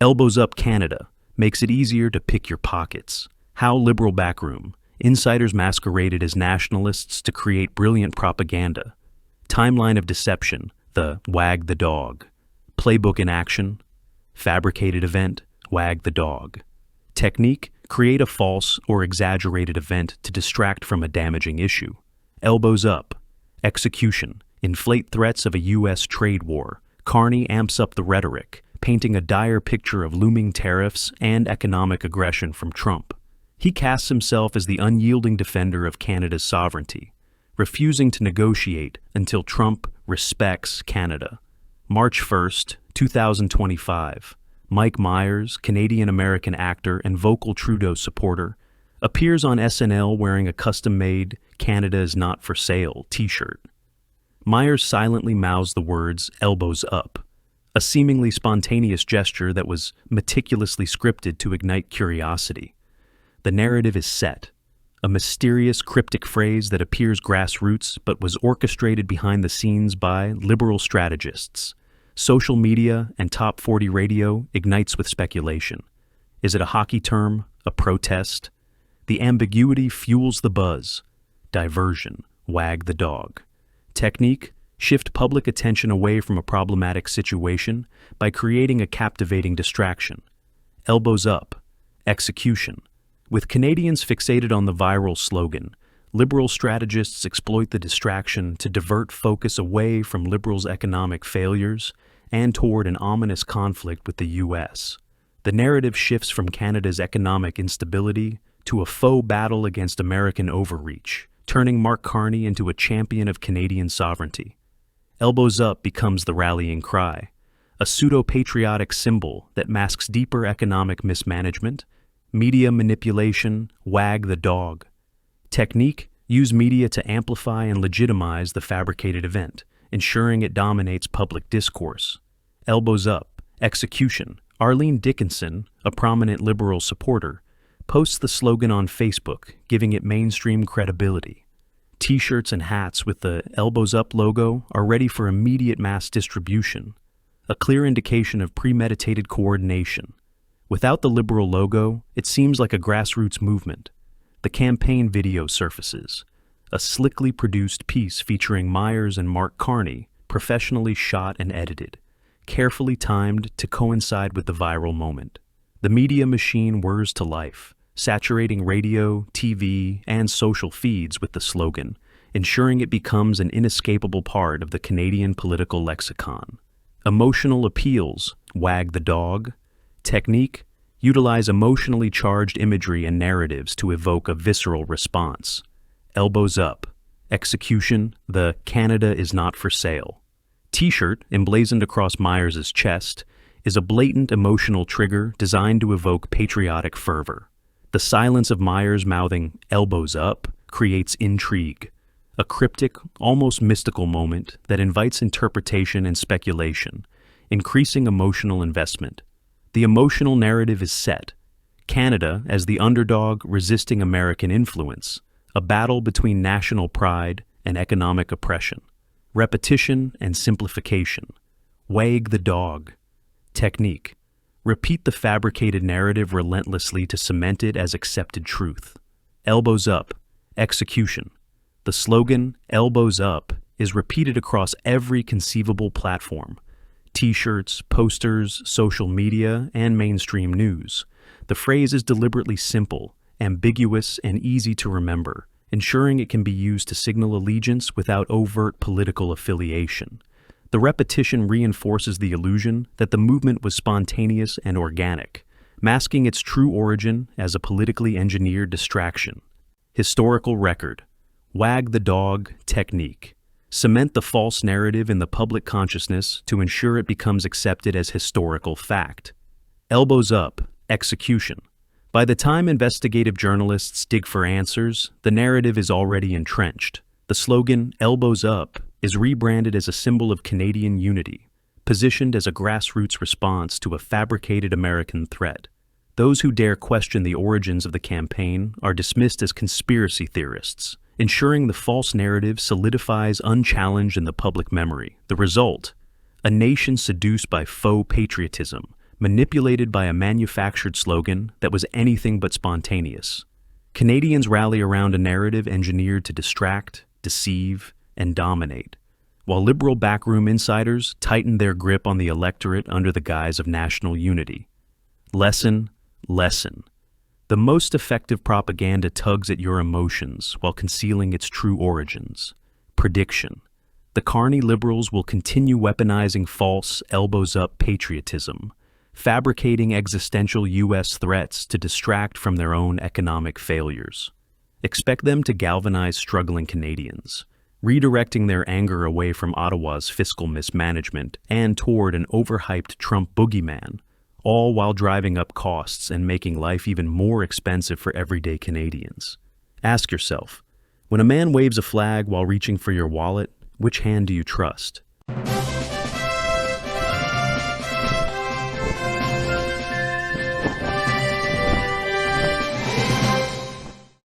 Elbows Up Canada makes it easier to pick your pockets. How liberal backroom. Insiders masqueraded as nationalists to create brilliant propaganda. Timeline of deception. The Wag the Dog. Playbook in action. Fabricated event. Wag the Dog. Technique. Create a false or exaggerated event to distract from a damaging issue. Elbows Up. Execution. Inflate threats of a U.S. trade war. Carney amps up the rhetoric, painting a dire picture of looming tariffs and economic aggression from Trump. He casts himself as the unyielding defender of Canada's sovereignty, refusing to negotiate until Trump respects Canada. March 1st, 2025. Mike Myers, Canadian-American actor and vocal Trudeau supporter, appears on SNL wearing a custom-made "Canada is not for sale" t-shirt. Myers silently mouths the words "elbows up," a seemingly spontaneous gesture that was meticulously scripted to ignite curiosity. The narrative is set, a mysterious, cryptic phrase that appears grassroots but was orchestrated behind the scenes by liberal strategists. Social media and top 40 radio ignites with speculation. Is it a hockey term? A protest? The ambiguity fuels the buzz. Diversion. Wag the dog. Technique. Shift public attention away from a problematic situation by creating a captivating distraction. Elbows up. Execution. With Canadians fixated on the viral slogan, liberal strategists exploit the distraction to divert focus away from liberals' economic failures and toward an ominous conflict with the U.S. The narrative shifts from Canada's economic instability to a faux battle against American overreach, turning Mark Carney into a champion of Canadian sovereignty. Elbows Up becomes the rallying cry, a pseudo-patriotic symbol that masks deeper economic mismanagement, media manipulation. Wag the dog. Technique. Use media to amplify and legitimize the fabricated event, ensuring it dominates public discourse. Elbows Up. Execution. Arlene Dickinson, a prominent liberal supporter, posts the slogan on Facebook, giving it mainstream credibility. T-shirts and hats with the Elbows Up logo are ready for immediate mass distribution, a clear indication of premeditated coordination. Without the liberal logo, it seems like a grassroots movement. The campaign video surfaces, a slickly produced piece featuring Myers and Mark Carney, professionally shot and edited, carefully timed to coincide with the viral moment. The media machine whirs to life, saturating radio, TV, and social feeds with the slogan, ensuring it becomes an inescapable part of the Canadian political lexicon. Emotional appeals. Wag the dog. Technique. Utilize emotionally charged imagery and narratives to evoke a visceral response. Elbows Up. Execution. The Canada is not for sale. T-shirt, emblazoned across Myers' chest, is a blatant emotional trigger designed to evoke patriotic fervor. The silence of Myers mouthing "elbows up" creates intrigue, a cryptic, almost mystical moment that invites interpretation and speculation, increasing emotional investment. The emotional narrative is set. Canada as the underdog resisting American influence, a battle between national pride and economic oppression. Repetition and simplification. Wag the dog. Technique. Repeat the fabricated narrative relentlessly to cement it as accepted truth. Elbows Up. Execution. The slogan, "Elbows Up," is repeated across every conceivable platform. T-shirts, posters, social media, and mainstream news. The phrase is deliberately simple, ambiguous, and easy to remember, ensuring it can be used to signal allegiance without overt political affiliation. The repetition reinforces the illusion that the movement was spontaneous and organic, masking its true origin as a politically engineered distraction. Historical record. Wag the dog. Technique. Cement the false narrative in the public consciousness to ensure it becomes accepted as historical fact. Elbows Up. Execution. By the time investigative journalists dig for answers, the narrative is already entrenched. The slogan, "Elbows Up," is rebranded as a symbol of Canadian unity, positioned as a grassroots response to a fabricated American threat. Those who dare question the origins of the campaign are dismissed as conspiracy theorists, ensuring the false narrative solidifies unchallenged in the public memory. The result, a nation seduced by faux patriotism, manipulated by a manufactured slogan that was anything but spontaneous. Canadians rally around a narrative engineered to distract, deceive, and dominate, while liberal backroom insiders tighten their grip on the electorate under the guise of national unity. Lesson. The most effective propaganda tugs at your emotions while concealing its true origins. Prediction. The Carney liberals will continue weaponizing false, elbows-up patriotism, fabricating existential U.S. threats to distract from their own economic failures. Expect them to galvanize struggling Canadians, redirecting their anger away from Ottawa's fiscal mismanagement and toward an overhyped Trump boogeyman, all while driving up costs and making life even more expensive for everyday Canadians. Ask yourself, when a man waves a flag while reaching for your wallet, which hand do you trust?